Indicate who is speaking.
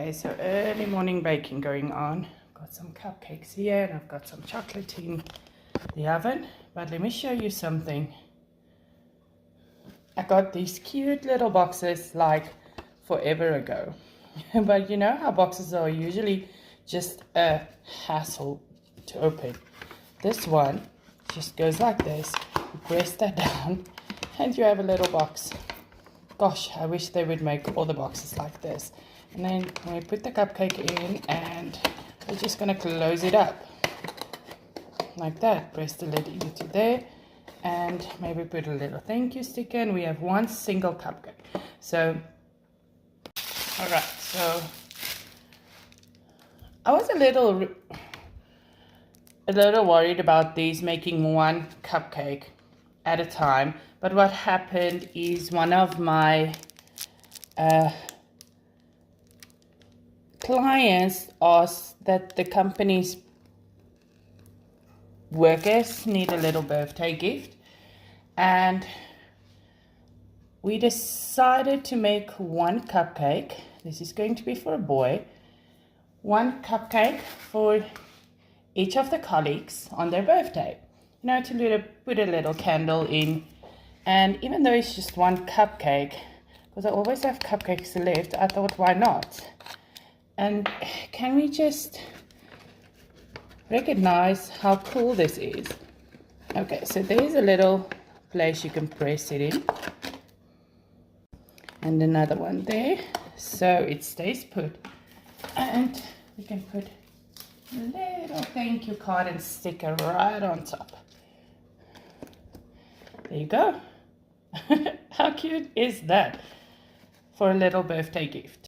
Speaker 1: Okay, so early morning baking going on. Got some cupcakes here and I've got some chocolate in the oven. But let me show you something. I got these cute little boxes like forever ago. But you know how boxes are usually just a hassle to open. This one just goes like this. You press that down and you have a little box. Gosh, I wish they would make all the boxes like this. And then we put the cupcake in and we're just going to close it up. Like that. Press the lid into there. And maybe put a little thank you sticker. And we have one single cupcake. So, alright. So, I was a little worried about these making one cupcake at a time. But what happened is one of my clients asked that the company's workers need a little birthday gift, and we decided to make one cupcake. This is going to be for a boy. One cupcake for each of the colleagues on their birthday. You know, to put a little candle in. And even though it's just one cupcake, because I always have cupcakes left, I thought, why not? And can we just recognize how cool this is? Okay, so there's a little place you can press it in. And another one there. So it stays put. And we can put a little thank you card and sticker right on top. There you go. How cute is that for a little birthday gift?